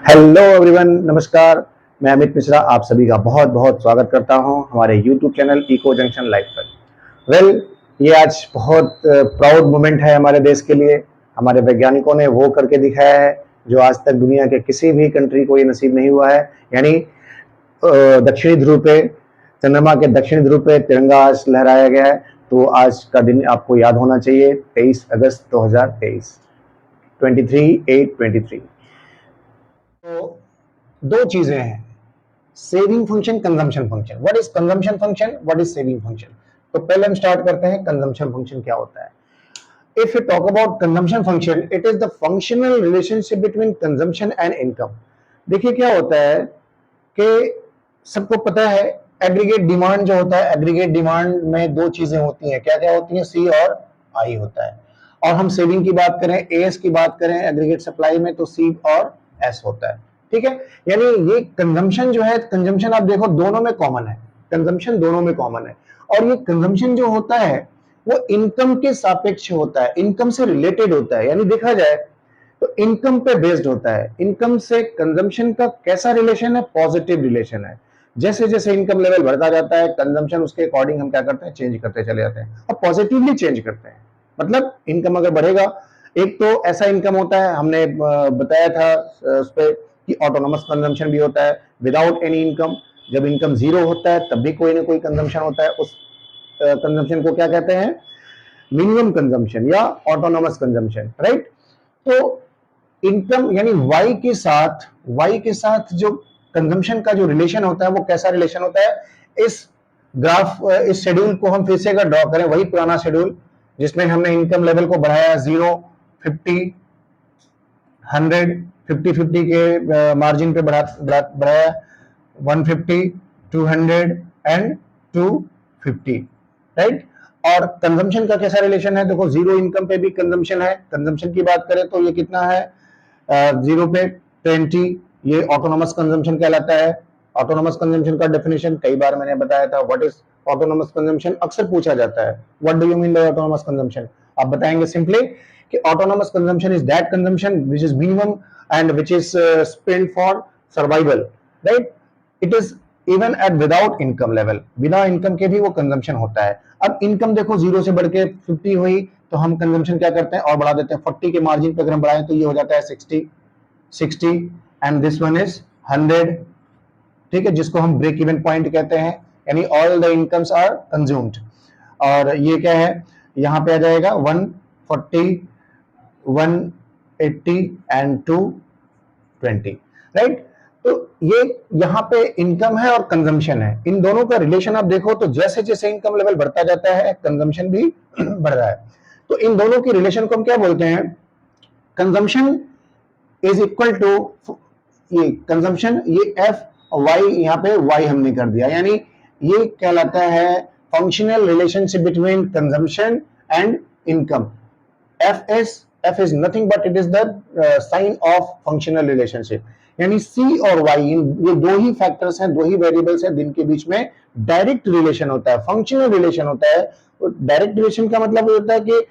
Hello everyone, नमस्कार। मैं अमित मिश्रा आप सभी का बहुत बहुत स्वागत करता हूं हमारे YouTube channel Eco Junction Live पर। ये आज बहुत प्राउड मोमेंट है हमारे देश के लिए। हमारे वैज्ञानिकों ने वो करके दिखाया है जो आज तक दुनिया के किसी भी कंट्री को ये नसीब नहीं हुआ है। यानी दक्षिणी ध्रुव पे, चंद्रमा के दक्षिणी ध्रुव पे तिरंगा आज लहराया गया है। तो आज का दिन आपको याद होना चाहिए, 23 अगस्त 2023, 23/8/23। तो दो चीजें हैं, saving function, consumption function. What is consumption function, what is saving function? तो पहले हम स्टार्ट करते हैं कंजम्पशन फंक्शन क्या होता है। If you talk about consumption function, it is the functional relationship between consumption and income. देखिए क्या होता है कि सबको पता है एग्रीगेट डिमांड जो होता है, एग्रीगेट डिमांड में दो चीजें होती हैं। क्या क्या होती हैं? सी और आई होता है। और हम सेविंग की बात करें, एएस की बात करें एग्रीगेट सप्लाई में, तो सी और एस होता है। ठीक है, यानी ये कंजम्पशन जो है, कंजम्पशन आप देखो दोनों में कॉमन है, कंजम्पशन दोनों में कॉमन है। और ये कंजम्पशन जो होता है वो इनकम के सापेक्ष होता है, इनकम से रिलेटेड होता है। यानी देखा जाए तो इनकम पे बेस्ड होता है। इनकम से कंजम्पशन का कैसा रिलेशन है? पॉजिटिव रिलेशन है। जैसे जैसे इनकम लेवल बढ़ता जाता है, कंजम्पशन उसके अकॉर्डिंग हम क्या करते हैं? चेंज करते चले जाते हैं और पॉजिटिवली चेंज करते हैं। मतलब इनकम अगर बढ़ेगा, एक तो ऐसा इनकम होता है, हमने बताया था उस पर कि ऑटोनोमस कंजम्पशन भी होता है विदाउट एनी इनकम। जब इनकम जीरो होता है तब भी कोई ना कोई कंजम्पशन होता है। उस कंजम्पशन को क्या कहते हैं? मिनिमम कंजम्पशन या ऑटोनोमस कंजम्पशन, राइट। तो इनकम यानी वाई के साथ जो कंजम्पशन का जो रिलेशन होता है वो कैसा रिलेशन होता है? इस ग्राफ, इस शेड्यूल को हम फिर से अगर ड्रॉ करें, वही पुराना शेड्यूल जिसमें हमने इनकम लेवल को बढ़ाया 0, 50, 100, 50-50 के मार्जिन पे बढ़ाया 150, 200 एंड 250, राइट। और कंजम्पशन का कैसा रिलेशन है? देखो जीरो इनकम पे भी कंजम्पशन है। कंजम्पशन की बात करें तो ये कितना है? जीरो पे 20, ये ऑटोनोमस कंजम्पशन कहलाता है। ऑटोनोमस कंजम्पशन का डेफिनेशन कई बार मैंने बताया था। What is autonomous consumption? अक्सर पूछा जाता है, what do you mean by autonomous consumption? आप बताएंगे सिंपली कि autonomous consumption is that consumption which is minimum and which is spent for survival, right. It is even at without income level, बिना income के भी वो consumption होता है। अब इनकम देखो जीरो से बढ़ के 50 हुई तो हम कंजम्पशन क्या करते हैं? और बढ़ा देते हैं। 40 के मार्जिन पे अगर हम बढ़ाएं तो ये हो जाता है 60 एंड दिस वन इज 100। ठीक है, जिसको हम ब्रेक इवन पॉइंट कहते हैं, यानी all the incomes are consumed. और ये क्या है? यहां पे आ जाएगा 140, 180 एंड 220, राइट। तो ये यहाँ पे इनकम है और कंजम्पशन है। इन दोनों का रिलेशन आप देखो तो जैसे जैसे इनकम लेवल बढ़ता जाता है कंजम्पशन भी बढ़ रहा है। तो इन दोनों की रिलेशन को हम क्या बोलते हैं? कंजम्पशन इज इक्वल टू, ये कंजम्पशन, ये एफ वाई, यहाँ पे वाई हमने कर दिया, यानी ये कहलाता है functional relationship between consumption and income. F is nothing but it is the sign of functional relationship. यानी सी और वाई, ये दो ही फैक्टर्स हैं, दो ही वेरिएबल्स हैं, जिनके बीच में डायरेक्ट रिलेशन होता है, फंक्शनल रिलेशन होता है। डायरेक्ट रिलेशन का मतलब होता है कि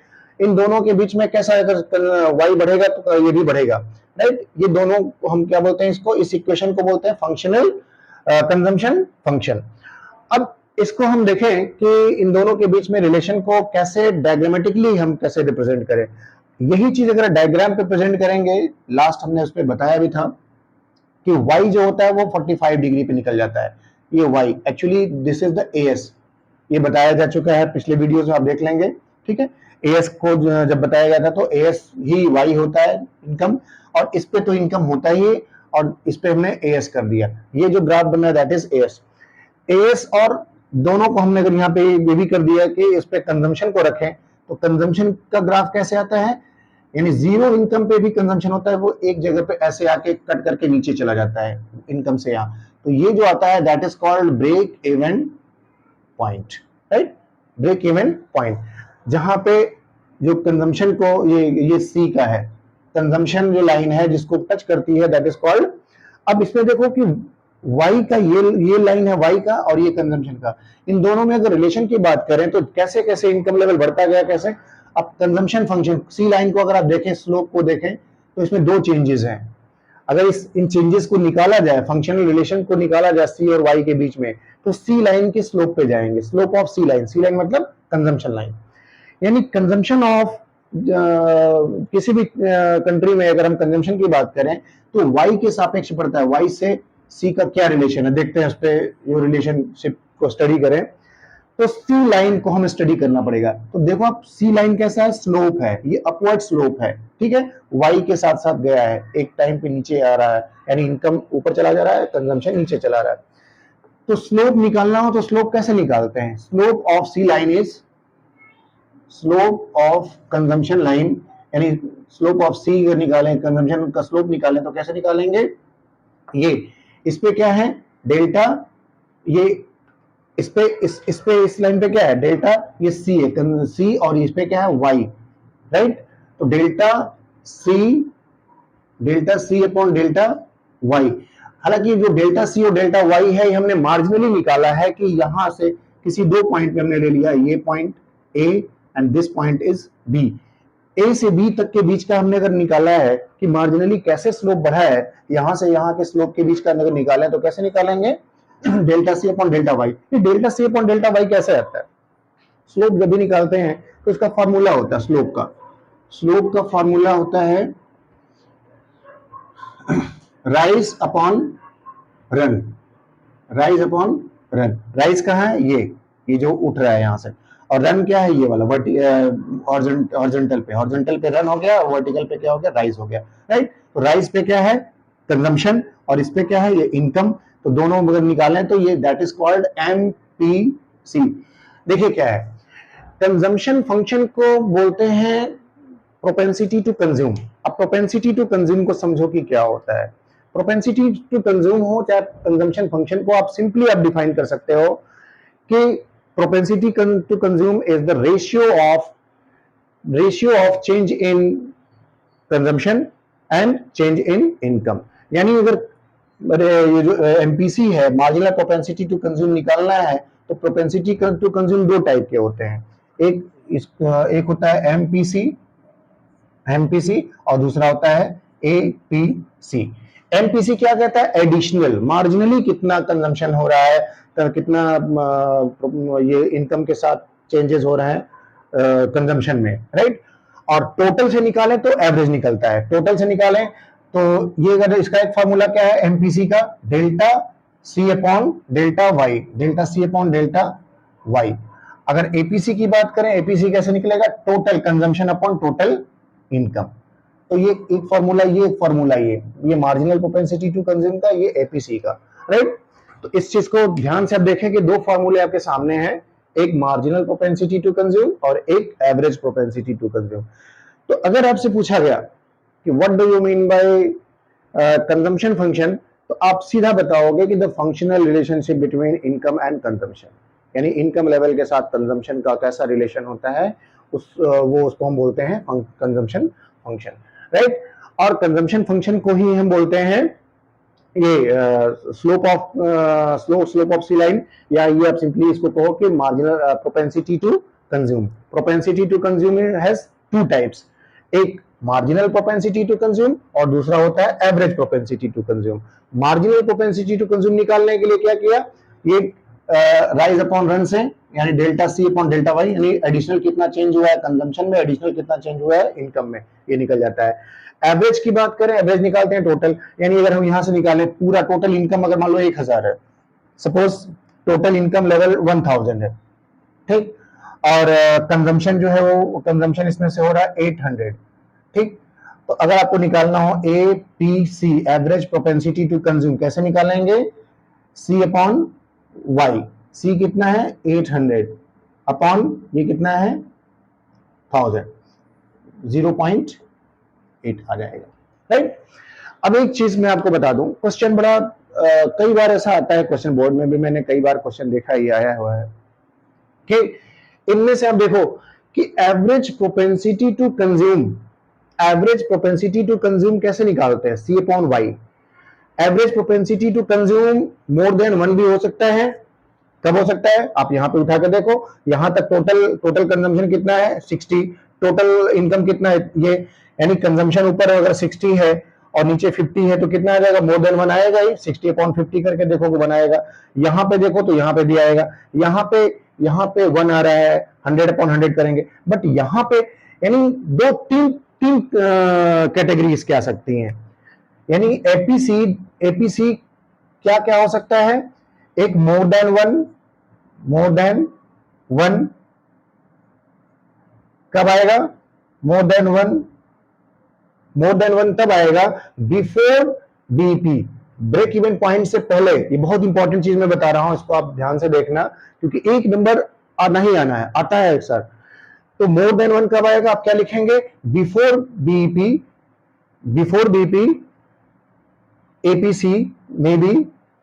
इन दोनों के बीच में कैसा, अगर वाई बढ़ेगा तो ये भी बढ़ेगा, राइट। ये दोनों को हम क्या बोलते हैं? इसको, इस इक्वेशन को बोलते हैं फंक्शनल कंजम्पशन फंक्शन। अब इसको हम देखें कि इन दोनों के बीच में रिलेशन को कैसे डायग्रामेटिकली हम कैसे रिप्रेजेंट करें। यही चीज अगर डायग्राम पे प्रेजेंट करेंगे, लास्ट हमने उस पर बताया भी था कि y जो होता है वो 45 डिग्री पे निकल जाता है। ये y actually this is the as, ये बताया जा चुका है पिछले वीडियोस में, आप देख लेंगे। ठीक है, एएस को जब बताया गया था तो एएस ही y होता है इनकम, और इस पे तो इनकम होता ही है, और इस पे हमने एएस कर दिया। ये जो ग्राफ बन रहा है दैट इज एएस। एएस और दोनों को हमने अगर यहाँ पे ये भी कर दिया कि इस पे कंजम्पशन को रखें, तो कंजम्पशन का ग्राफ कैसे आता है? यानी जीरो इनकम पे भी कंजम्पशन होता है, वो एक जगह पे ऐसे आके कट करके नीचे चला जाता है इनकम से यहाँ। तो ये जो आता है that is called break even point, right. Break even point, जहां पे जो कंजम्पशन को, ये सी का है, कंजम्पशन जो लाइन है जिसको टच करती है दैट इज कॉल्ड। अब इसमें देखो कि वाई का, ये लाइन है वाई का और ये कंजम्पशन का। इन दोनों में अगर रिलेशन की बात करें तो कैसे कैसे इनकम लेवल बढ़ता गया, कैसे। अब कंजम्पशन फंक्शन सी लाइन को अगर आप देखें, स्लोप को देखें, तो इसमें दो चेंजेस हैं। अगर इन चेंजेस को निकाला जाए, फंक्शनल रिलेशन को निकाला जाए सी और वाई के बीच में, तो सी लाइन के स्लोप पे जाएंगे, slope of C line, C line मतलब कंजम्पशन लाइन, यानी कंजम्पशन ऑफ किसी भी कंट्री में अगर हम कंजम्पशन की बात करें तो वाई के सापेक्ष पड़ता है, वाई से सी का क्या रिलेशन है, देखते हैं उस पर जो रिलेशनशिप को स्टडी करें, तो सी लाइन को हमें स्टडी करना पड़ेगा। तो देखो आप सी लाइन कैसा है, स्लोप है, ये अपवर्ड स्लोप है, ठीक है, वाई के साथ साथ गया है, एक टाइम पे नीचे आ रहा है, यानी इनकम ऊपर चला जा रहा है, कंजम्पशन नीचे चला रहा है। तो स्लोप निकालना हो तो स्लोप कैसे निकालते हैं, slope of C line is slope of consumption line, यानी स्लोप ऑफ सी अगर निकालें, कंजम्पशन का स्लोप निकालें तो कैसे निकालेंगे, ये इस पे क्या है डेल्टा, ये इस पे इस लाइन पे क्या है डेल्टा, ये सी है, सी, और इस पे क्या है वाई, राइट, तो delta C upon delta Y. हालांकि जो डेल्टा सी और डेल्टा वाई है ये हमने मार्जिनली निकाला है कि यहां से किसी दो पॉइंट पे हमने ले लिया, ये point A and this point is B, A से बी तक के बीच का हमने अगर निकाला है कि मार्जिनली कैसे स्लोप बढ़ा है, यहां से यहां के स्लोप के बीच का अगर निकालें तो कैसे निकालेंगे, delta C upon delta Y. ये delta C upon delta Y कैसे आता है, स्लोप जब भी निकालते हैं तो इसका फॉर्मूला होता है, स्लोप का फॉर्मूला होता है rise upon run, rise upon run, rise कहाँ है, ये जो उठ रहा है यहां से, और रन क्या है, ये वाला हॉरिजॉन्टल पे रन हो गया, वर्टिकल पे क्या हो गया, राइज हो गया, राइट। तो राइज पे क्या है कंजम्पशन, और इस पे क्या है ये इनकम, तो दोनों अगर निकालें तो ये दैट इज कॉल्ड एमपीसी। देखिए क्या है, कंजम्पशन फंक्शन को बोलते हैं प्रोपेंसिटी टू कंज्यूम। अब प्रोपेंसिटी टू कंज्यूम को समझो कि क्या होता है, प्रोपेंसिटी टू कंज्यूम हो चाहे कंजम्पशन फंक्शन को आप सिंपली आप डिफाइन कर सकते हो कि propensity to consume is the ratio of change in consumption and change in income. यानी अगर ये जो एमपीसी है, मार्जिनल प्रोपेंसिटी टू कंज्यूम निकालना है, तो प्रोपेंसिटी टू कंज्यूम दो टाइप के होते हैं, एक होता है एमपीसी और दूसरा होता है एपीसी। एमपीसी क्या कहता है, एडिशनल, मार्जिनली कितना कंजम्पशन हो रहा है, कितना ये इनकम के साथ चेंजेस हो रहे हैं कंजम्पशन में, राइट। और टोटल से निकालें तो एवरेज निकलता है, टोटल से निकालें तो ये अगर इसका एक फॉर्मूला क्या है एमपीसी का, delta C upon delta Y, delta C upon delta Y. अगर एपीसी की बात करें, एपीसी कैसे निकलेगा, total consumption upon total income. तो ये एक फॉर्मूला, ये एक फॉर्मूला, ये मार्जिनल प्रोपेंसिटी टू कंज्यूम का, ये एपीसी का, राइट। तो इस चीज को ध्यान से आप देखें कि दो फॉर्मूले आपके सामने हैं, एक मार्जिनल प्रोपेंसिटी टू कंज्यूम और एक एवरेज प्रोपेंसिटी टू कंज्यूम। तो अगर आपसे पूछा गया कि what do you mean by consumption function, तो आप सीधा बताओगे कि the functional relationship between income and consumption, यानी इनकम लेवल के साथ कंजम्पशन का कैसा रिलेशन होता है, उसको हम बोलते हैं कंजम्पशन फंक्शन, राइट। और कंजम्पशन फंक्शन को ही हम बोलते हैं ये स्लोप ऑफ सी लाइन, या ये आप सिंपली इसको कहो कि marginal propensity to consume. Propensity to consume has two types, एक मार्जिनल प्रोपेंसिटी टू कंज्यूम और दूसरा होता है average propensity to consume. Marginal propensity to consume निकालने के लिए क्या किया, ये राइज अपॉन रन से, यानी delta C upon delta Y, यानी एडिशनल कितना चेंज हुआ है कंजम्पशन में, एडिशनल कितना चेंज हुआ है इनकम में, ये निकल जाता है। एवरेज की बात करें, एवरेज निकालते हैं टोटल, यानी अगर हम यहां से निकालें पूरा टोटल इनकम, अगर मान लो 1000 है, सपोज टोटल इनकम लेवल 1000 है, ठीक, और कंजम्पशन जो है वो कंजम्पशन इसमें से हो रहा है 800, ठीक। तो अगर आपको निकालना हो APC, average propensity to consume, कैसे निकालेंगे, सी अपॉन वाई, सी कितना है 800 अपॉन ये कितना है 1000, 0.8 आ जाएगा, राइट। अब एक चीज मैं आपको बता दूं, क्वेश्चन बड़ा कई बार ऐसा आता है, क्वेश्चन बोर्ड में भी मैंने कई बार क्वेश्चन देखा, ही आया हुआ है कि इनमें से आप देखो कि एवरेज प्रोपेंसिटी टू कंज्यूम कैसे निकालते हैं, C upon Y. Average propensity to consume more than 1 भी हो सकता है, कब हो सकता है, आप यहां पे उठा कर देखो, यहां तक टोटल कंजम्पशन कितना है 60, टोटल इनकम कितना है ये, यानी कंजम्पशन ऊपर अगर 60 है और नीचे 50 है तो कितना आ जाएगा, मोर देन 1 आएगा ही, 60/50 करके देखो बनाएगा। यहाँ पे देखो तो यहाँ पे भी आएगा, यहाँ पे 1 आ रहा है, 100/100 करेंगे। बट यहाँ पे यानी दो तीन तीन कैटेगरीज क्या सकती हैं, यानी एपीसी क्या क्या हो सकता है, एक मोर देन वन कब आएगा, मोर देन वन तब आएगा before BP, break even point से पहले। ये बहुत इंपॉर्टेंट चीज मैं बता रहा हूं, इसको आप ध्यान से देखना, क्योंकि एक नंबर नहीं आना है, आता है सर। तो मोर देन 1 कब आएगा, आप क्या लिखेंगे, बिफोर बीपी एपीसी में बी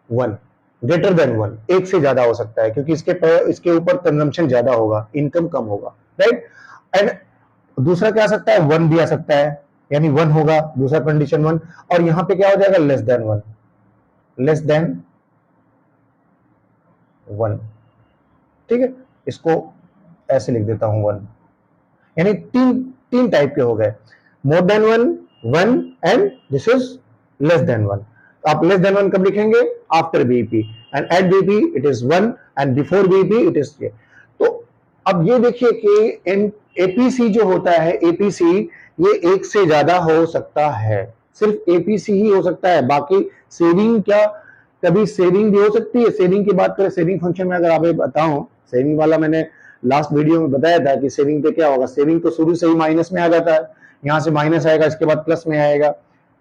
1, ग्रेटर देन 1, एक से ज्यादा हो सकता है, क्योंकि इसके ऊपर कंजम्पशन ज्यादा होगा, इनकम कम होगा, राइट। एंड दूसरा क्या आ सकता है, 1 भी आ सकता है, यानी 1 होगा, दूसरा कंडीशन 1। और यहां पे क्या हो जाएगा, लेस देन 1, ठीक है, इसको ऐसे लिख देता हूं 1, यानी तीन टाइप के हो गए, more than 1 and this is less than 1। आप लेस देन 1 कब लिखेंगे, after BP, and at BP it is 1 and before BP it is. तो अब ये देखिए कि एपीसी जो होता है, एपीसी ये एक से ज्यादा हो सकता है, सिर्फ एपीसी ही हो सकता है, बाकी सेविंग क्या, कभी सेविंग भी हो सकती है। सेविंग की बात करें, सेविंग फंक्शन में अगर आप बताऊं, सेविंग वाला मैंने लास्ट वीडियो में बताया था कि सेविंग पे क्या होगा, सेविंग तो शुरू से ही माइनस में आ जाता है, यहां से माइनस आएगा, इसके बाद प्लस में आएगा,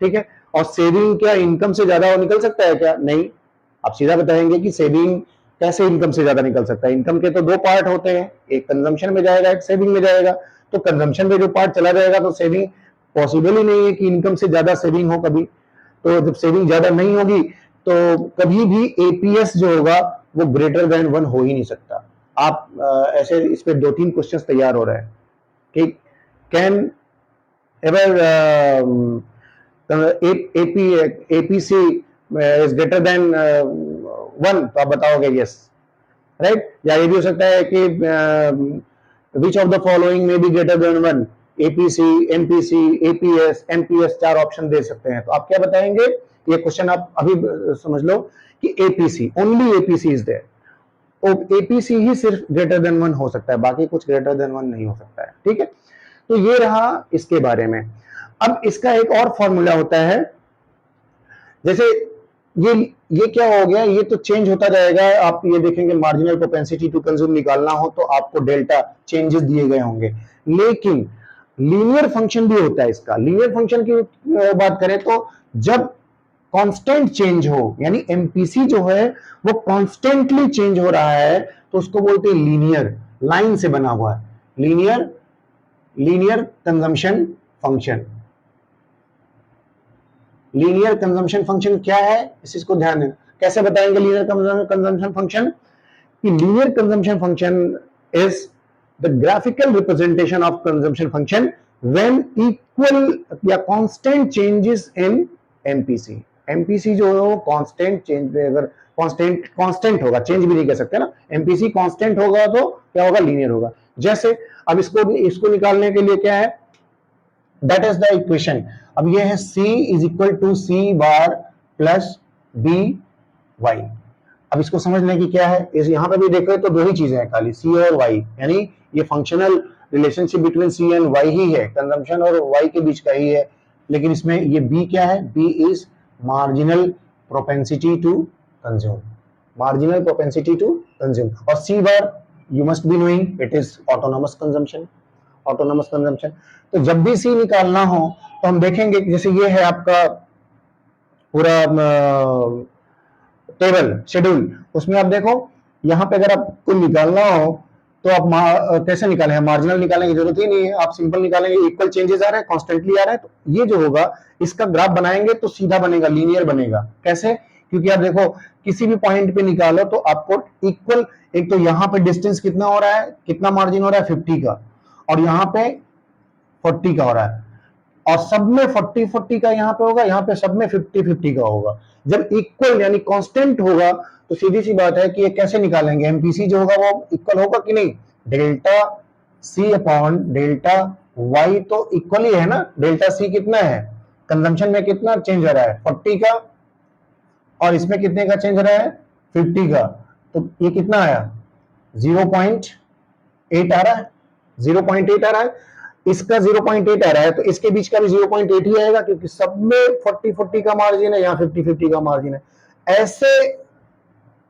ठीक है। और सेविंग क्या इनकम से ज्यादा निकल सकता है क्या, नहीं। आप सीधा बताएंगे कि सेविंग कैसे इनकम से ज्यादा निकल सकता है। इनकम के तो दो पार्ट होते हैं, एक कंजम्पशन में जाएगा, एक सेविंग में जाएगा। तो कंजम्पशन में जो पार्ट चला जाएगा तो सेविंग पॉसिबल ही नहीं है कि इनकम से ज्यादा सेविंग हो कभी। तो जब सेविंग ज्यादा नहीं होगी तो कभी भी एपीएस जो होगा वो ग्रेटर देन 1 हो ही नहीं सकता। आप ऐसे इस पे 2-3 क्वेश्चंस तैयार हो रहे हैं कि can ever APC is greater than 1, तो आप बताओगे यस, राइट। या ये भी हो सकता है कि विच ऑफ द फॉलोइंग में be greater than 1, APC, MPC, APS, MPS, 4 option दे सकते हैं। तो आप क्या बताएंगे, ये क्वेश्चन आप अभी समझ लो कि APC, only APC is there, APC ही सिर्फ ग्रेटर देन 1 हो सकता है, बाकी कुछ ग्रेटर देन 1 नहीं हो सकता है, ठीक है। तो ये रहा इसके बारे में। अब इसका एक और फॉर्मूला होता है, जैसे ये क्या हो गया, ये तो चेंज होता जाएगा। आप ये देखेंगे मार्जिनल प्रोपेंसिटी टू कंज्यूम निकालना हो तो आपको डेल्टा चेंजेस दिए गए होंगे, लेकिन लीनियर फंक्शन भी होता है इसका। लीनियर फंक्शन की बात करें तो जब कांस्टेंट चेंज हो, यानी एमपीसी जो है वो कांस्टेंटली चेंज हो रहा है, तो उसको बोलते हैं लीनियर, लाइन से बना हुआ है, linear consumption function. Linear consumption function क्या है, इस चीज को ध्यान देना। कैसे बताएंगे लीनियर कंजम्पशन फंक्शन, कि linear consumption function is the graphical representation of consumption function when equal या constant changes in MPC. MPC जो है वो कांस्टेंट चेंज में, अगर कांस्टेंट होगा, चेंज भी नहीं कह सकते ना, एमपीसी कांस्टेंट होगा तो क्या होगा, लीनियर होगा। जैसे अब इसको निकालने के लिए क्या है, दैट इज द इक्वेशन। अब ये है C is equal to C bar plus B Y. अब इसको समझने की क्या है, इस यहां पे भी देखो तो दो ही चीजें हैं खाली, C और Y, यानी ये functional relationship between C and Y ही है, कंजम्पशन और Y के बीच का ही है। लेकिन इसमें ये B क्या है, B is marginal propensity to consume, marginal propensity to consume. और C bar you must be knowing it is autonomous consumption, autonomous consumption. तो जब भी C निकालना हो तो हम देखेंगे, जैसे ये है आपका पूरा टेबल शेड्यूल, उसमें आप देखो यहां पे अगर आपको निकालना हो तो आप कैसे निकालें, मार्जिनल निकालने की जरूरत ही नहीं है, आप सिंपल निकालेंगे, इक्वल चेंजेस आ रहे हैं, कॉन्स्टेंटली आ रहा है, तो ये जो होगा इसका ग्राफ बनाएंगे तो सीधा बनेगा, लीनियर बनेगा। कैसे, क्योंकि आप देखो किसी भी पॉइंट पे निकालो तो आपको इक्वल, एक तो यहाँ पे डिस्टेंस कितना हो रहा है, कितना मार्जिन हो रहा है 50 का, और यहाँ पे 40 का हो रहा है, और सब में 40-40 का यहाँ पे होगा, यहाँ पे सब में 50-50 का होगा। जब इक्वल यानी कांस्टेंट होगा तो सीधी सी बात है कि ये कैसे निकालेंगे, एमपीसी जो होगा वो इक्वल होगा कि नहीं, delta C upon delta Y तो इक्वल ही है ना, डेल्टा सी कितना है कंजम्पशन में कितना चेंज हो रहा है 40 का, और इसमें कितने का चेंज हो रहा है 50 का, तो ये कितना आया 0.8 आ रहा है, 0.8 आ रहा है, इसका 0.8 आ रहा है, तो इसके बीच का भी 0.8 ही आएगा, क्योंकि सब में 40-40 का मार्जिन है, यहाँ 50-50 का मार्जिन है। ऐसे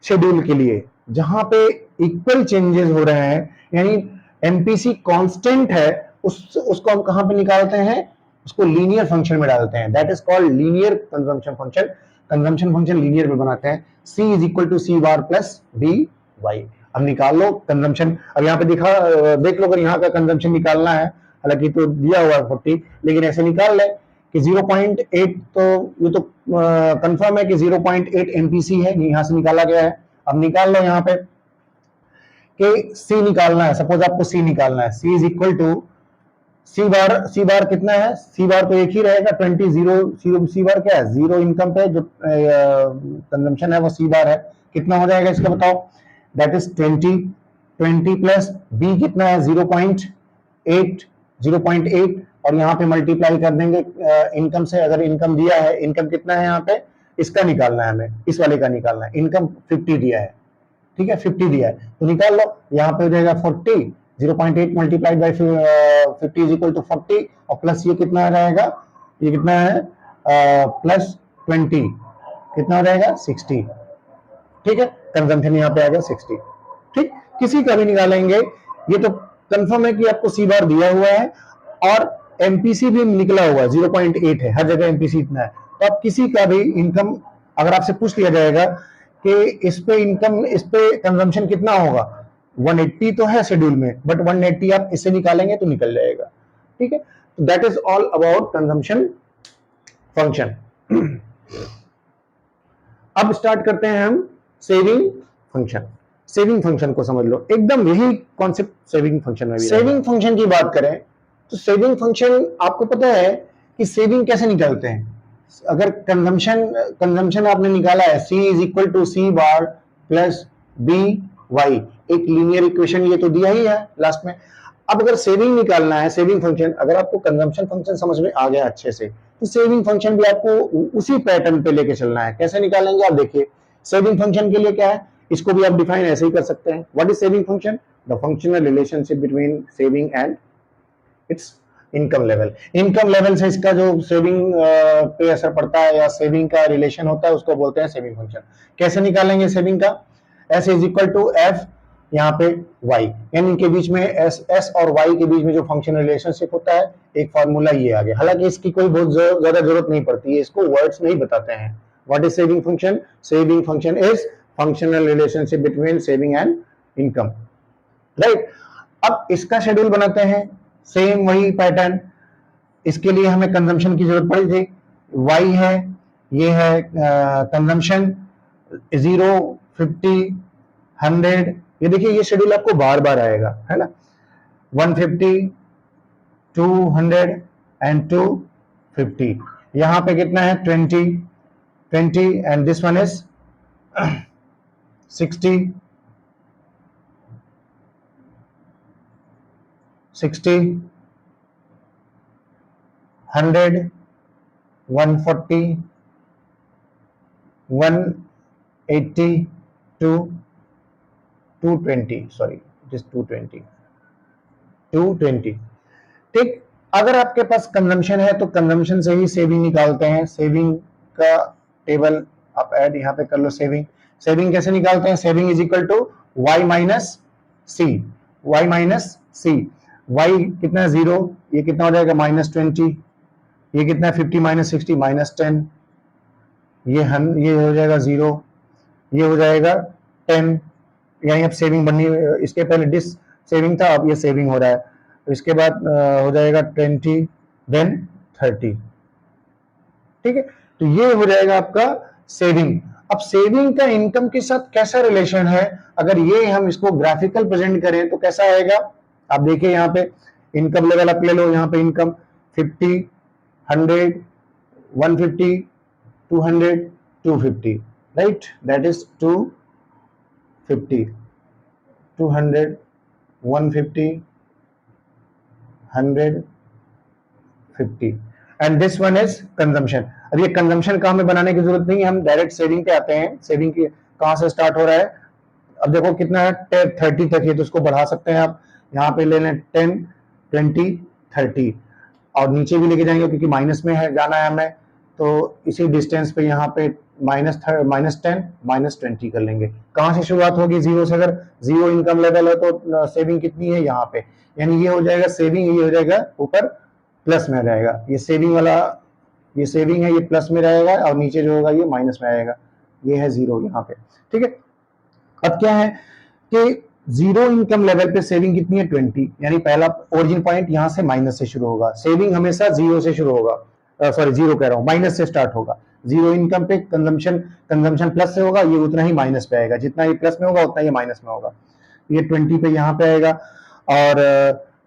शेड्यूल के लिए जहां पे इक्वल चेंजेस हो रहे हैं, यानी एमपीसी कांस्टेंट है, उसको हम कहां पे निकालते हैं, उसको लीनियर फंक्शन में डालते हैं, that is called linear consumption function. Consumption function linear में बनाते हैं, C is equal to C bar plus B Y. अब निकाल लो कंजम्पशन, अब यहाँ पे देख लो, अगर यहाँ का कंजम्पशन निकालना है, हालांकि तो दिया हुआ है 40, लेकिन ऐसे निकाल ले कि 0.8, तो ये तो कंफर्म है कि 0.8 एमपीसी है, यहाँ से निकाला गया है। अब निकाल लो यहाँ पे कि सी निकालना है, सपोज आपको सी निकालना है, सी इज इक्वल टू सी बार कितना है, सी बार तो एक ही रहेगा 20, जीरो सी बार क्या है, जीरो इनकम पे जो कंजम्पशन है वो सी बार है, कितना हो जाएगा इसका बताओ, दैट इज 20 प्लस बी कितना है 0.8, और यहाँ पे मल्टीप्लाई कर देंगे इनकम से, अगर इनकम दिया है, इनकम कितना है यहाँ पे, इसका निकालना है हमें, इस वाले का निकालना है, इनकम 50 दिया है, ठीक है 50 दिया है, तो निकाल लो, यहाँ पे हो जाएगा 40, 0.8 multiplied by 50 is equal to 40, और प्लस ये कितना आ जाएगा, ये कितना है प्लस 20, कितना हो जाएगा 60, ठीक है, कंजम्पशन यहाँ पे आ गया 60, ठीक, किसी का भी निकालेंगे, ये तो कंफर्म है कि आपको सी बार दिया हुआ है और एमपीसी भी निकला हुआ है 0.8 है, हर जगह एमपीसी इतना है, तो आप किसी का भी इनकम अगर आपसे पूछ लिया जाएगा कि इस पे इनकम, इस पे कंजम्पशन कितना होगा, 180 तो है शेड्यूल में, बट 180 आप इससे निकालेंगे तो निकल जाएगा, ठीक है, that is all about consumption function. अब स्टार्ट करते हैं हम सेविंग फंक्शन। सेविंग फंक्शन को समझ लो, एकदम यही कॉन्सेप्ट सेविंग फंक्शन में भी। सेविंग फंक्शन की बात करें तो सेविंग फंक्शन आपको पता है कि सेविंग कैसे निकालते हैं, अगर कंजम्पशन आपने निकाला है, C is equal to C bar plus B Y, एक लीनियर इक्वेशन ये तो दिया ही है लास्ट में। अब अगर सेविंग निकालना है, सेविंग फंक्शन, अगर आपको कंजम्पशन फंक्शन समझ में आ गया अच्छे से, तो सेविंग फंक्शन भी आपको उसी पैटर्न पे लेके चलना है। कैसे निकालेंगे आप देखिए, सेविंग फंक्शन के लिए क्या है, इसको भी आप डिफाइन ऐसे ही कर सकते हैं, what is saving function, the functional relationship between saving and it's income level. Income level से इसका जो सेविंग पे असर पड़ता है या सेविंग का रिलेशन होता है, उसको बोलते हैं सेविंग फंक्शन। कैसे निकालेंगे सेविंग का, S is equal to F, यहाँ पे y, यानी इनके बीच में एस और y के बीच में जो फंक्शन रिलेशनशिप होता है, एक फॉर्मूला ये आ गया, हालांकि इसकी कोई बहुत ज्यादा जरूरत नहीं पड़ती है, इसको वर्ड्स में ही बताते हैं। What is saving function, saving function is functional relationship between saving and income, right. अब इसका शेड्यूल बनाते हैं, सेम वही पैटर्न, इसके लिए हमें कंजम्पशन की जरूरत पड़ी थी, y है, ये है कंजम्पशन 0, 50, 100, ये देखिए ये शेड्यूल आपको बार बार आएगा, है ना, 150, 200 एंड 250, यहां पे कितना है 20 and this one is 60, 100, 140, 180, 220, sorry it is 220, ठीक। अगर आपके पास कंजम्पशन है तो कंजम्पशन से ही सेविंग निकालते हैं, सेविंग का टेबल आप ऐड यहाँ पे कर लो, सेविंग कैसे निकालते हैं, saving is equal to Y minus C, Y कितना है 0, ये कितना हो जाएगा -20, ये कितना है 50 माइनस 60 -10, ये हो जाएगा 0, ये हो जाएगा 10, यहीं अब सेविंग बननी, इसके पहले डिस सेविंग था, अब ये सेविंग हो रहा है, इसके बाद हो जाएगा 20, देन 30, ठीक है, तो ये हो जाएगा आपका सेविंग। अब सेविंग का इनकम के साथ कैसा रिलेशन है, अगर ये हम इसको ग्राफिकल प्रेजेंट करें तो कैसा आएगा, आप देखिए यहाँ पे इनकम लेवल आप ले लो, यहाँ पे income 50, 100, 150, 200, 250, right, that is 250, 200, 150, 100, 50, and this one is consumption. अब ये कंजम्पशन का हमें बनाने की जरूरत नहीं है, हम डायरेक्ट सेविंग पे आते हैं। सेविंग की कहां से स्टार्ट हो रहा है, अब देखो कितना है 30 तक है, तो उसको बढ़ा सकते हैं आप। यहाँ पे ले लें 10 20 30 और नीचे भी लेके जाएंगे क्योंकि माइनस में है जाना है हमें, तो इसी डिस्टेंस पे यहाँ पे -10 -20 कर लेंगे। कहां से शुरुआत होगी, जीरो से। अगर जीरो इनकम लेवल है तो सेविंग कितनी है यहाँ पे, यानी ये हो जाएगा सेविंग, ये हो जाएगा ऊपर प्लस में रहेगा। ये सेविंग वाला, ये सेविंग है, ये प्लस में रहेगा और नीचे जो होगा ये माइनस में आएगा। ये है जीरो यहाँ पे, ठीक है। अब क्या है कि जीरो इनकम लेवल पे सेविंग कितनी है 20, यानी पहला ओरिजिन पॉइंट यहां से माइनस से शुरू होगा। सेविंग हमेशा जीरो से शुरू होगा, सॉरी जीरो कह रहा हूं, माइनस से स्टार्ट होगा। जीरो इनकम पे कंजम्पशन प्लस से होगा, ये उतना ही माइनस पे आएगा। जितना ये प्लस में होगा उतना ही माइनस में होगा। ये 20 पे यहाँ पे आएगा। और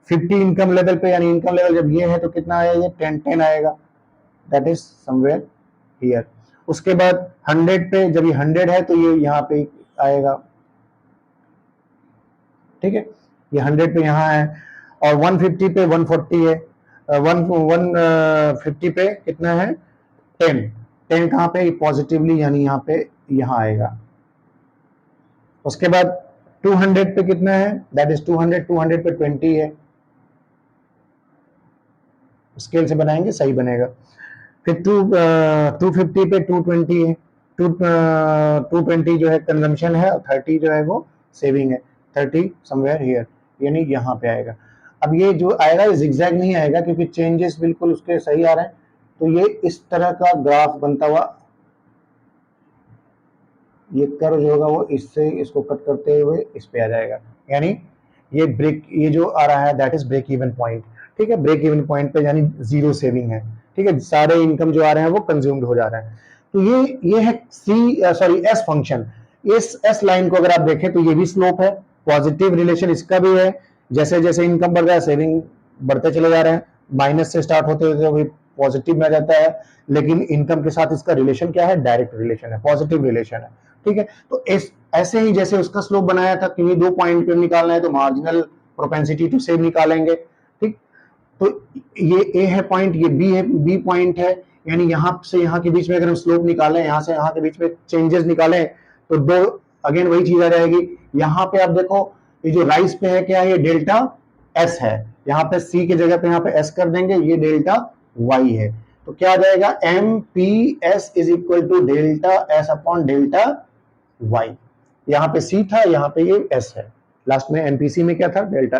50 इनकम लेवल पे, यानी इनकम लेवल जब ये है तो कितना आएगा, ये 10 आएगा, दैट इज समवेयर हियर। उसके बाद 100 पे, जब ये 100 है तो ये यहाँ पे आएगा, ठीक है। ये 100 पे यहाँ है। और 150 पे 140 है, 150 पे कितना है 10। 10 कहाँ पे, पॉजिटिवली, यानी यहाँ पे यहाँ आएगा। उसके बाद 200 पे कितना है, दैट इज 200 पे 20 है। स्केल से बनाएंगे सही बनेगा। फिर 250 पे 220 है। 220 जो है कंजम्पशन है और 30 जो है वो सेविंग है। 30 समवेयर हियर, यानी यहाँ पे आएगा। अब ये जो आएगा ये जिगजैग नहीं आएगा क्योंकि चेंजेस बिल्कुल उसके सही आ रहे हैं, तो ये इस तरह का ग्राफ बनता हुआ, ये कर्व जो होगा वो इससे इसको कट करते हुए इस पे आ जाएगा। यानी ये ब्रेक, ये जो आ रहा है that is break even point, ठीक है। ब्रेक इवन पॉइंट पे यानी जीरो सेविंग है, ठीक है। सारे इनकम जो आ रहे हैं वो कंज्यूम्ड हो जा रहे हैं। तो ये है एस फंक्शन। इस एस लाइन को अगर आप देखें तो ये भी स्लोप है, पॉजिटिव रिलेशन इसका भी है। जैसे जैसे इनकम बढ़ रहा है सेविंग बढ़ते चले जा रहे हैं, माइनस से स्टार्ट होते हुए पॉजिटिव में आ जाता है। लेकिन इनकम के साथ इसका रिलेशन क्या है, डायरेक्ट रिलेशन है, पॉजिटिव रिलेशन है, ठीक है। तो ऐसे ही जैसे उसका स्लोप बनाया था कि 2 पॉइंट पे निकालना है तो मार्जिनल प्रोपेंसिटी टू सेव निकालेंगे, ठीक। तो ये ए है पॉइंट, ये बी है, बी पॉइंट है, यानी यहां से यहां के बीच में अगर हम स्लोप निकालें, यहां से यहां के बीच में चेंजेस निकालें तो दो, अगेन वही चीज आ जाएगी। यहां पे आप देखो ये जो राइस पे है क्या है, ये डेल्टा एस है। यहाँ पे सी की जगह पे यहाँ पे एस कर देंगे, ये डेल्टा वाई है। तो क्या आ जाएगा, M P S is equal to delta S upon delta Y. यहाँ पे सी था, यहाँ पे ये एस है। लास्ट में एमपीसी में क्या था, डेल्टा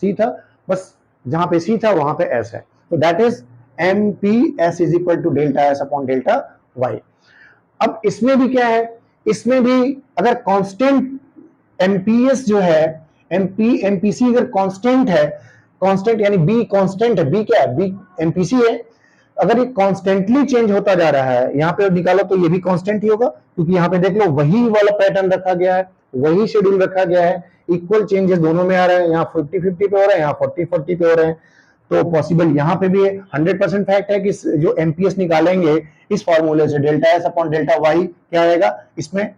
सी था, बस जहां पे सी था वहां पे एस है। तो that is M P S is equal to delta S upon delta Y. अब इसमें भी क्या है, इसमें भी अगर कांस्टेंट एमपीएस जो है, एमपीसी अगर कांस्टेंट है, कांस्टेंट यानी बी कांस्टेंट है, बी क्या है, बी एमपीसी है। अगर ये कॉन्स्टेंटली चेंज होता जा रहा है, यहाँ पे निकालो तो ये भी कांस्टेंट ही होगा, क्योंकि यहाँ पे देख लो वही वाला पैटर्न रखा गया है, वही शेड्यूल रखा गया है, इक्वल चेंजेस दोनों में आ रहे हैं। यहाँ 50-50 पे हो रहे हैं, यहाँ 40-40 पे हो रहे हैं। तो पॉसिबल यहाँ पे भी 100% फैक्ट है कि जो एमपीएस निकालेंगे इस फॉर्मूले से, delta S upon delta Y क्या आएगा इसमें,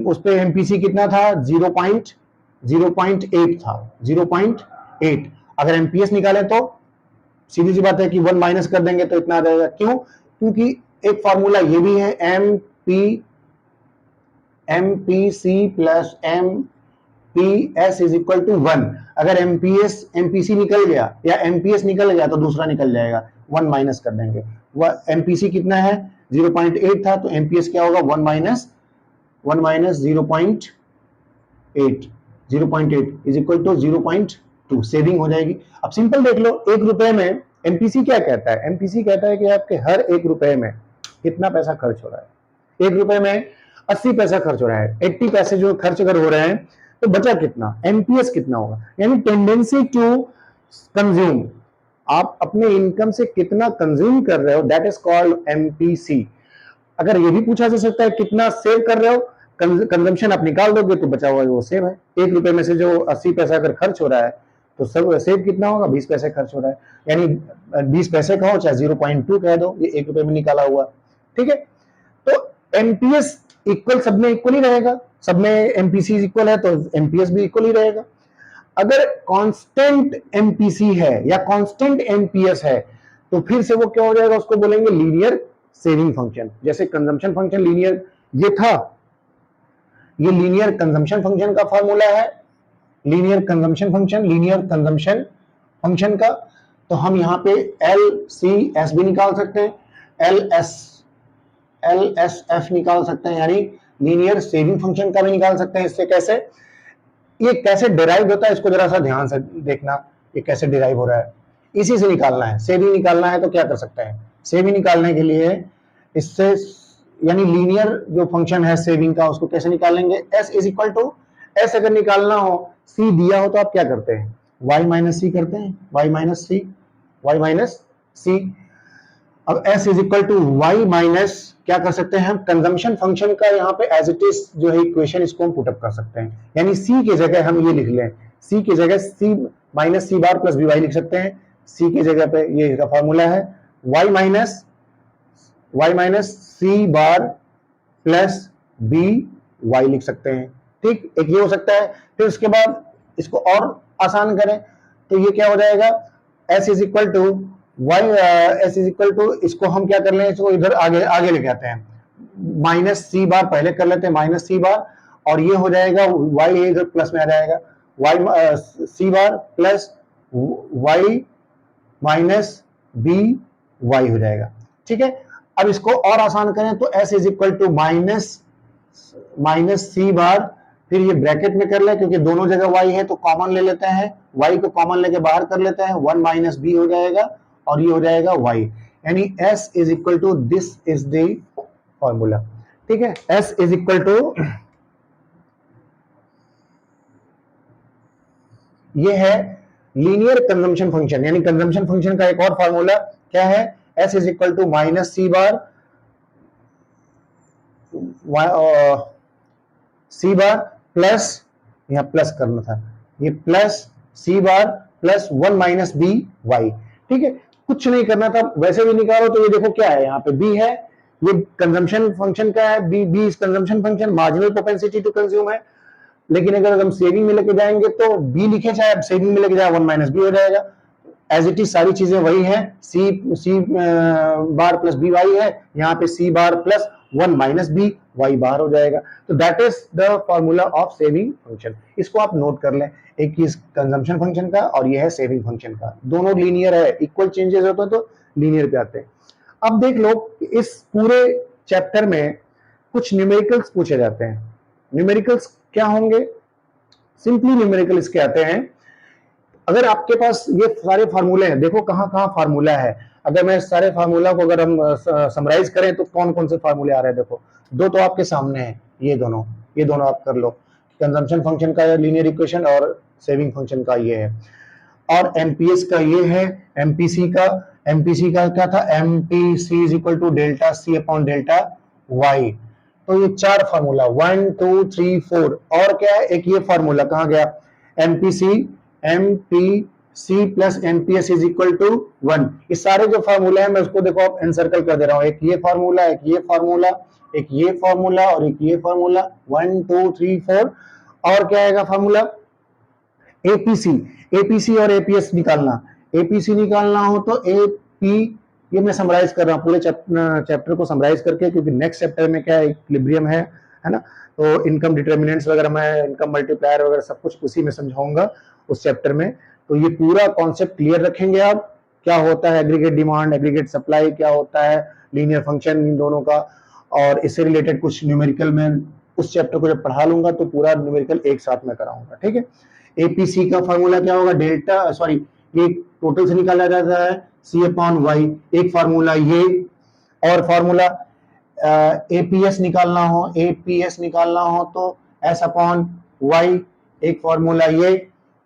उस पे एमपीसी कितना था, 0.8 था, 0.8। अगर एमपीएस निकाले तो सीधी सी बात है कि 1 माइनस कर देंगे तो इतना आ जाएगा। क्यों, क्योंकि एक फॉर्मूला ये भी है, MPC plus MPS is equal to 1। अगर एमपीसी निकल गया या एमपीएस निकल गया तो दूसरा निकल जाएगा, 1 माइनस कर देंगे। एमपीसी कितना है, 0.8 था, तो एमपीएस क्या होगा, 1 minus 0.8, 0.8 is equal to 0.2, saving हो जाएगी। अब सिंपल देख लो, 1 रुपए में एमपीसी क्या कहता है, एमपीसी कहता है कि आपके हर 1 रुपए में कितना पैसा खर्च हो रहा है। 1 रुपए में 80 पैसा खर्च हो रहा है, 80 पैसे जो खर्च अगर हो रहे हैं तो बचा कितना, एमपीएस कितना होगा, यानी टेंडेंसी टू कंज्यूम, आप अपने इनकम से कितना कंज्यूम कर रहे हो, दैट इज कॉल्ड एमपीसी। अगर ये भी पूछा जा सकता है कितना सेव कर रहे हो, कंजम्पशन आप निकाल दोगे तो बचा हुआ वो सेव है। 1 रुपए में से जो 80 पैसा अगर खर्च हो रहा है तो सब सेव कितना होगा, 20 पैसे खर्च हो रहा है, यानी 20 पैसे कहो चाहे 0.2 कह दो, ये 1 रुपए में निकाला हुआ, ठीक है। तो एमपीएस इक्वल, सब में इक्वल ही रहेगा, सब में एमपीसी इक्वल है तो एमपीएस भी इक्वल ही रहेगा। अगर कांस्टेंट एमपीसी है या कांस्टेंट एमपीएस है तो फिर से वो क्या हो जाएगा, उसको बोलेंगे लीनियर सेविंग फंक्शन। जैसे कंजम्पशन फंक्शन लीनियर ये था, ये लीनियर कंजम्पशन फंक्शन का फॉर्मूला है, linear consumption function, linear consumption function का। तो हम यहाँ पे एल सी एस भी निकाल सकते हैं, एल एस एफ निकाल सकते हैं, यानी लीनियर सेविंग फंक्शन का भी निकाल सकते हैं। इससे कैसे, ये कैसे डिराइव होता है इसको जरा सा ध्यान से देखना, ये कैसे डिराइव हो रहा है, इसी से निकालना है। सेविंग निकालना है तो क्या कर सकते हैं, सेविंग निकालने के लिए इससे, यानी लीनियर जो फंक्शन है सेविंग का, उसको कैसे निकालेंगे, S is equal to, S अगर निकालना हो, सी दिया हो तो आप क्या करते हैं, वाई माइनस सी करते हैं, Y minus C, Y minus C. अब s is equal to Y minus, क्या कर सकते हैं हम, कंजम्पशन फंक्शन का यहाँ पे एज इट इज जो है इक्वेशन, इसको हम पुटअप कर सकते हैं। यानी c की जगह हम ये लिख लें, c की जगह c minus C bar plus B Y लिख सकते हैं। c की जगह पे ये इसका फॉर्मूला है, y minus C bar plus B Y लिख सकते हैं। ठीक, एक ये हो सकता है। फिर उसके बाद इसको और आसान करें तो ये क्या हो जाएगा, s is equal to Y, S is equal to, इसको हम क्या कर लें, इसको इधर आगे आगे लेके आते हैं, माइनस सी बार पहले कर लेते हैं, माइनस सी बार, और ये हो जाएगा वाई इधर प्लस में आ जाएगा, Y C bar plus Y minus B Y हो जाएगा। ठीक है, अब इसको और आसान करें तो s is equal to minus C bar, फिर ये ब्रैकेट में कर ले क्योंकि दोनों जगह y है तो कॉमन ले लेते हैं, y को कॉमन लेके बाहर कर लेते हैं, 1 माइनस बी हो जाएगा और ये हो जाएगा y, यानी s is equal to, this is the formula. ठीक है, s इज इक्वल टू, ये है लीनियर कंजम्पशन फंक्शन, यानी कंजम्पशन फंक्शन का एक और फॉर्मूला क्या है, s is equal to minus C bar, C bar plus, यहां प्लस करना था, ये plus C bar plus 1 minus B Y. ठीक है, कुछ नहीं करना था, वैसे भी निकालो तो ये देखो क्या है, यहाँ पे बी है, ये कंजम्पशन फंक्शन का है, B is consumption function, marginal propensity to consume है। लेकिन अगर हम सेविंग में लेके जाएंगे तो बी लिखे, चाहे सेविंग में लेके जाए 1 माइनस बी हो जाएगा, एज इट इज सारी चीजें वही है, सी बार प्लस बी वाई है, यहाँ पे सी bar plus 1 minus B Y बाहर हो जाएगा। तो that is the formula of saving function, इसको आप नोट कर लें, एक इज कंजम्पशन फंक्शन का और ये है सेविंग फंक्शन का, दोनों लीनियर है, इक्वल चेंजेस होते हैं तो लीनियर पे आते हैं। अब देख लो इस पूरे चैप्टर में कुछ न्यूमेरिकल्स पूछे जाते हैं। न्यूमेरिकल्स क्या होंगे, सिंपली न्यूमेरिकल इसके आते हैं, अगर आपके पास ये सारे फार्मूले हैं, देखो कहां कहां फार्मूला है, अगर मैं सारे फार्मूला को अगर हम समराइज करें तो कौन कौन से फार्मूले आ रहे हैं, देखो दो तो आपके सामने हैं, ये दोनों आप कर लो, कंजम्पशन फंक्शन का लीनियर इक्वेशन और सेविंग फंक्शन का ये है, और एमपीएस का ये है, एमपीसी का क्या था, MPC is equal to delta C upon delta Y. तो ये चार फार्मूला 1 2 3 4, और क्या है, एक ये फार्मूला कहां गया, MPC plus MPS is equal to 1। ये सारे जो फार्मूला है मैं उसको देखो आप एनसर्कल कर दे रहा हूं, एक ये फार्मूला, एक ये फार्मूला, एक ये फार्मूला और एक ये फार्मूला, 1 2 3 4। और क्या आएगा फार्मूला, एपीसी और एपीएस निकालना, एपीसी निकालना हो तो एपी, ये मैं समराइज कर रहा हूँ पूरे चैप्टर को समराइज करके, क्योंकि नेक्स्ट चैप्टर में क्या है, इक्विलिब्रियम है ना, तो इनकम डिटर्मिनेंट्स वगैरह, मैं इनकम मल्टीप्लायर वगैरह सब कुछ उसी में समझाऊंगा उस चैप्टर में। तो ये पूरा कॉन्सेप्ट क्लियर रखेंगे आप, क्या होता है एग्रीगेट डिमांड, एग्रीगेट सप्लाई, क्या होता है लीनियर फंक्शन इन दोनों का, और इससे रिलेटेड कुछ न्यूमेरिकल में उस चैप्टर को जब पढ़ा लूंगा तो पूरा न्यूमेरिकल एक साथ में कराऊंगा। ठीक है, एपीसी का फॉर्मूला क्या होगा, डेल्टा सॉरी ये टोटल से निकाला जाता है सी अपॉन वाई, एक फार्मूला ये, और फार्मूला एपीएस निकालना निकालना हो तो एस अपॉन वाई, एक फार्मूला ये।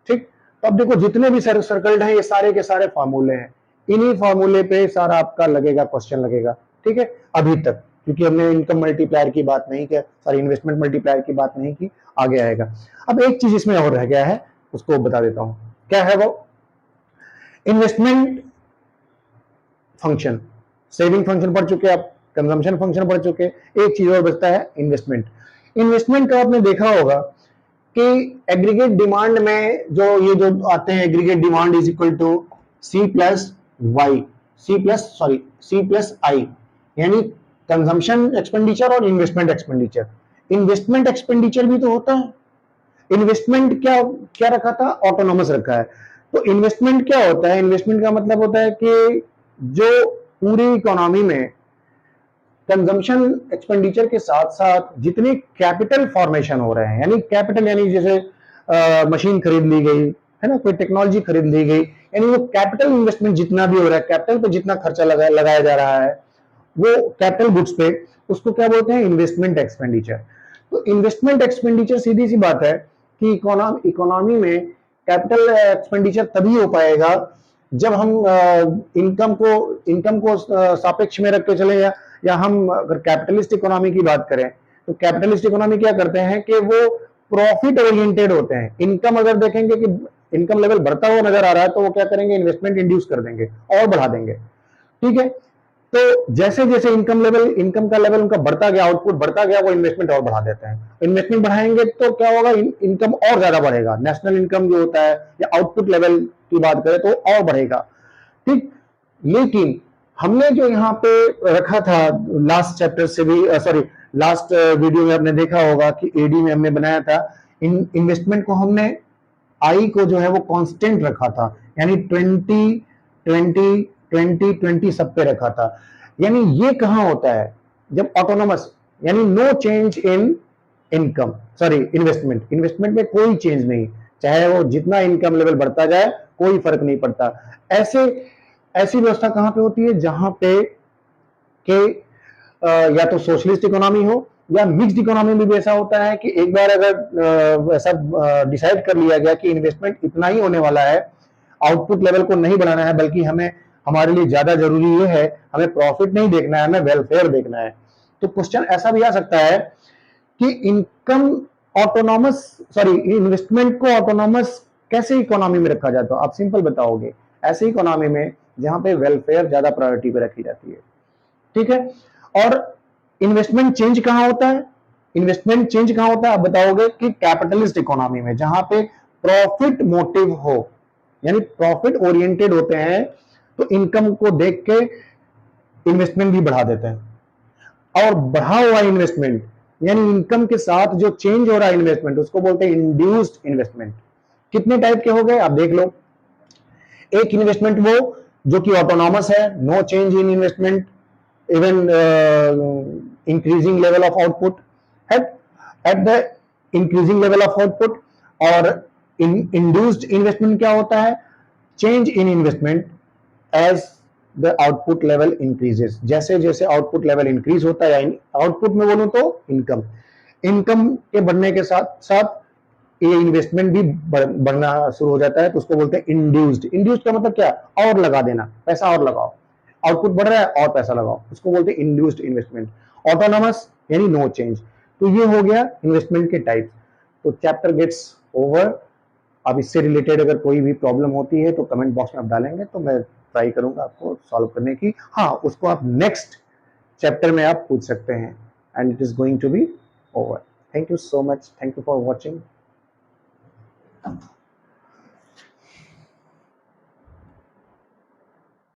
ठीक, तो अब देखो जितने भी सर्कल्ड हैं ये सारे के सारे फार्मूले हैं, इन्हीं फार्मूले पे सारा आपका लगेगा, क्वेश्चन लगेगा। ठीक है, अभी तक क्योंकि हमने इनकम मल्टीप्लायर की बात नहीं की, सॉरी इन्वेस्टमेंट मल्टीप्लायर की बात नहीं की, आगे आएगा। अब एक चीज इसमें और रह गया है, उसको बता देता हूं, क्या है वो, इन्वेस्टमेंट फंक्शन, सेविंग फंक्शन पढ़ चुके आप, कंजम्पशन फंक्शन पढ़ चुके, एक चीज और बचता है इन्वेस्टमेंट। इन्वेस्टमेंट का आपने देखा होगा कि एग्रीगेट डिमांड में जो ये जो आते हैं, aggregate demand is equal to C plus Y, C+I, यानी कंजम्पशन एक्सपेंडिचर और इन्वेस्टमेंट एक्सपेंडिचर। इन्वेस्टमेंट एक्सपेंडिचर भी तो होता है। इन्वेस्टमेंट क्या क्या रखा था, ऑटोनॉमस रखा है। तो इन्वेस्टमेंट क्या होता है, इन्वेस्टमेंट का मतलब होता है कि जो पूरी इकोनॉमी में कंजम्पशन एक्सपेंडिचर के साथ साथ जितने कैपिटल फॉर्मेशन हो रहे हैं, यानी कैपिटल यानी जैसे मशीन खरीद ली गई है ना, कोई टेक्नोलॉजी खरीद ली गई, यानी वो कैपिटल इन्वेस्टमेंट जितना भी हो रहा है, कैपिटल पे जितना खर्चा लगाया जा रहा है वो कैपिटल गुड्स पे, उसको क्या बोलते हैं, इन्वेस्टमेंट एक्सपेंडिचर। तो इन्वेस्टमेंट एक्सपेंडिचर सीधी सी बात है कि इकोनॉमी में कैपिटल एक्सपेंडिचर तभी हो पाएगा जब हम इनकम को सापेक्ष में रख के चले, या हम अगर कैपिटलिस्ट इकोनॉमी की बात करें तो कैपिटलिस्ट इकोनॉमी क्या करते हैं कि वो प्रॉफिट ओरिएंटेड होते हैं। इनकम अगर देखेंगे कि इनकम लेवल बढ़ता हुआ नजर आ रहा है तो वो क्या करेंगे, इन्वेस्टमेंट इंड्यूस कर देंगे और बढ़ा देंगे। ठीक है, तो जैसे जैसे इनकम का लेवल उनका बढ़ता गया, आउटपुट बढ़ता गया, वो इन्वेस्टमेंट और बढ़ा देते हैं। इन्वेस्टमेंट बढ़ाएंगे तो क्या होगा, इनकम और ज्यादा बढ़ेगा, नेशनल इनकम जो होता है या आउटपुट लेवल की बात करें तो और बढ़ेगा। ठीक, लेकिन हमने जो यहाँ पे रखा था लास्ट चैप्टर से भी, सॉरी लास्ट वीडियो में आपने देखा होगा कि एडी में हमने बनाया था, इन्वेस्टमेंट को हमने आई को जो है वो कांस्टेंट रखा था, यानी 20 20 20 20 सब पे रखा था। यानी ये कहां होता है, जब ऑटोनोमस, यानी no change in income, sorry investment में कोई चेंज नहीं, चाहे वो जितना इनकम लेवल बढ़ता जाए कोई फर्क नहीं पड़ता। ऐसे ऐसी व्यवस्था कहां पे होती है, जहां पे के या तो सोशलिस्ट इकोनॉमी हो या मिक्स्ड इकोनॉमी में भी ऐसा होता है कि एक बार अगर ऐसा डिसाइड कर लिया गया कि इन्वेस्टमेंट इतना ही होने वाला है, आउटपुट लेवल को नहीं बढ़ाना है, बल्कि हमें हमारे लिए ज्यादा जरूरी ये है, हमें प्रॉफिट नहीं देखना है, हमें वेलफेयर देखना है। तो क्वेश्चन ऐसा भी आ सकता है कि इनकम ऑटोनॉमस, सॉरी इन्वेस्टमेंट को ऑटोनॉमस कैसे इकोनॉमी में रखा जाता है, आप सिंपल बताओगे, ऐसे इकोनॉमी में जहां पे वेलफेयर ज्यादा प्रायोरिटी पे रखी जाती है। ठीक है, और इन्वेस्टमेंट चेंज कहां होता है, इन्वेस्टमेंट चेंज कहां होता है, आप बताओगे कि कैपिटलिस्ट इकोनॉमी में, जहां पे प्रॉफिट मोटिव हो, यानी प्रॉफिट ओरिएंटेड होते हैं, तो इनकम को देख के इन्वेस्टमेंट भी बढ़ा देते हैं। और बढ़ा हुआ इन्वेस्टमेंट, यानी इनकम के साथ जो चेंज हो रहा है इन्वेस्टमेंट, उसको बोलते हैं इंड्यूस्ड इन्वेस्टमेंट। कितने टाइप के हो गए आप देख लो। एक इन्वेस्टमेंट वो जो कि ऑटोनॉमस है, no change in investment, even increasing level of output at the increasing level of output। और induced investment क्या होता है, change in investment as the output level increases, जैसे जैसे output level increase होता है, output में बोलूं तो इनकम के बढ़ने के साथ साथ ये इन्वेस्टमेंट भी बढ़ना शुरू हो जाता है, तो उसको बोलते हैं इंड्यूस्ड। इंड्यूस्ड का मतलब क्या, और लगा देना, पैसा और लगाओ, आउटपुट बढ़ रहा है और पैसा लगाओ, उसको बोलते हैं इंड्यूस्ड इन्वेस्टमेंट। ऑटोनॉमस यानी नो चेंज। तो ये हो गया इन्वेस्टमेंट के टाइप। तो चैप्टर गेट्स ओवर। अब इससे रिलेटेड अगर कोई भी प्रॉब्लम होती है तो कमेंट बॉक्स में आप डालेंगे तो मैं ट्राई करूंगा आपको सॉल्व करने की। हाँ, उसको आप नेक्स्ट चैप्टर में आप पूछ सकते हैं, and it is going to be over. Thank you so much, thank you for watching.